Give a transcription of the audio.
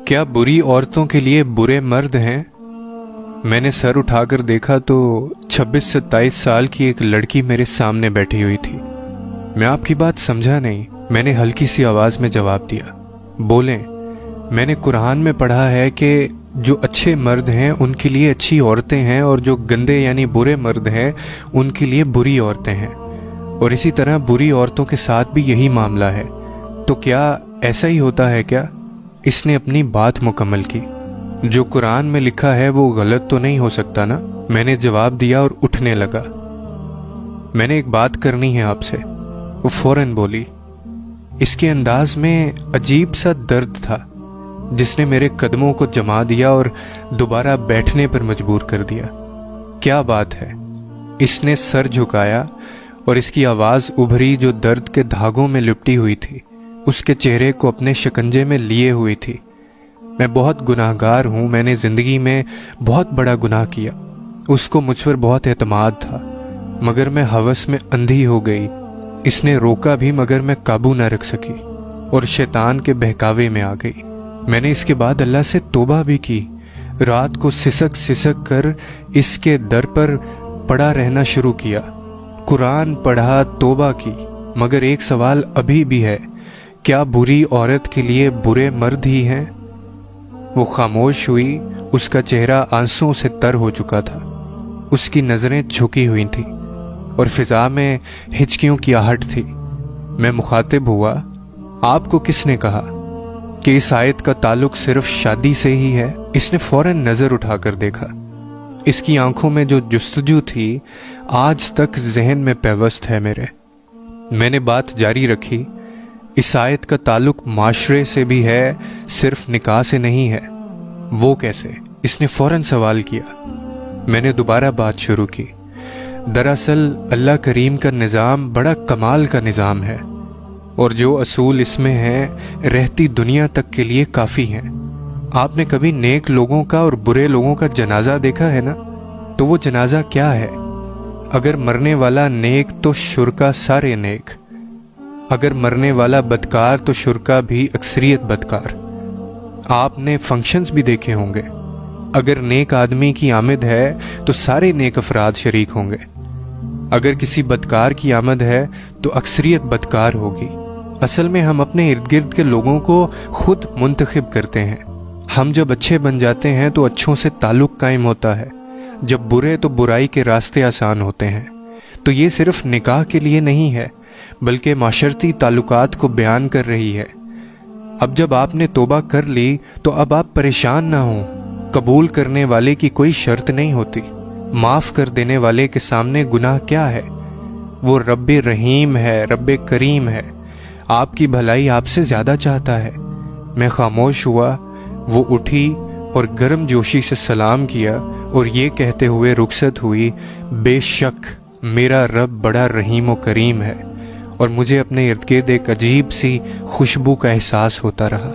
क्या बुरी औरतों के लिए बुरे मर्द हैं? मैंने सर उठाकर देखा तो 26-27 साल की एक लड़की मेरे सामने बैठी हुई थी। मैं आपकी बात समझा नहीं, मैंने हल्की सी आवाज़ में जवाब दिया। बोलें, मैंने कुरान में पढ़ा है कि जो अच्छे मर्द हैं उनके लिए अच्छी औरतें हैं और जो गंदे यानी बुरे मर्द हैं उनके लिए बुरी औरतें हैं, और इसी तरह बुरी औरतों के साथ भी यही मामला है। तो क्या ऐसा ही होता है क्या? इसने अपनी बात मुकम्मल की। जो कुरान में लिखा है वो गलत तो नहीं हो सकता ना? मैंने जवाब दिया और उठने लगा। मैंने एक बात करनी है आपसे, वो फौरन बोली। इसके अंदाज में अजीब सा दर्द था जिसने मेरे कदमों को जमा दिया और दोबारा बैठने पर मजबूर कर दिया। क्या बात है? इसने सर झुकाया और इसकी आवाज़ उभरी जो दर्द के धागों में लिपटी हुई थी, उसके चेहरे को अपने शिकंजे में लिए हुई थी। मैं बहुत गुनाहगार हूँ, मैंने ज़िंदगी में बहुत बड़ा गुनाह किया। उसको मुझ पर बहुत एतमाद था, मगर मैं हवस में अंधी हो गई। इसने रोका भी मगर मैं काबू न रख सकी और शैतान के बहकावे में आ गई। मैंने इसके बाद अल्लाह से तौबा भी की। रात को सिसक सिसक कर इसके दर पर पड़ा रहना शुरू किया। कुरान पढ़ा, तौबा की, मगर एक सवाल अभी भी है, क्या बुरी औरत के लिए बुरे मर्द ही हैं? वो खामोश हुई। उसका चेहरा आंसुओं से तर हो चुका था। उसकी नज़रें झुकी हुई थीं और फिजा में हिचकियों की आहट थी। मैं मुखातिब हुआ, आपको किसने कहा कि इस आयत का ताल्लुक सिर्फ शादी से ही है? इसने फौरन नज़र उठाकर देखा। इसकी आंखों में जो जुस्तजू थी आज तक जहन में पेवस्त है मेरे। मैंने बात जारी रखी, इस आयत का ताल्लुक माशरे से भी है, सिर्फ निकाह से नहीं है। वो कैसे? इसने फौरन सवाल किया। मैंने दोबारा बात शुरू की। दरअसल अल्लाह करीम का निज़ाम बड़ा कमाल का निज़ाम है और जो असूल इसमें हैं रहती दुनिया तक के लिए काफ़ी हैं। आपने कभी नेक लोगों का और बुरे लोगों का जनाजा देखा है ना? तो वो जनाजा क्या है? अगर मरने वाला नेक तो शुरका सारे नेक, अगर मरने वाला बदकार तो शुरका भी अक्सरियत बदकार। आपने फंक्शंस भी देखे होंगे। अगर नेक आदमी की आमद है तो सारे नेक अफराद शरीक होंगे। अगर किसी बदकार की आमद है तो अक्सरियत बदकार होगी। असल में हम अपने इर्द गिर्द के लोगों को खुद मुंतखब करते हैं। हम जब अच्छे बन जाते हैं तो अच्छों से ताल्लुक़ कायम होता है, जब बुरे तो बुराई के रास्ते आसान होते हैं। तो ये सिर्फ निकाह के लिए नहीं है बल्कि माशरती ताल्लुकात को बयान कर रही है। अब जब आपने तौबा कर ली तो अब आप परेशान ना हों। कबूल करने वाले की कोई शर्त नहीं होती। माफ़ कर देने वाले के सामने गुनाह क्या है? वो रब्बे रहीम है, रब्बे करीम है। आपकी भलाई आपसे ज़्यादा चाहता है। मैं खामोश हुआ। वो उठी और गर्म जोशी से सलाम किया और ये कहते हुए रुखसत हुई, बेशक मेरा रब बड़ा रहीम व करीम है। और मुझे अपने इर्द गिर्द एक अजीब सी खुशबू का एहसास होता रहा।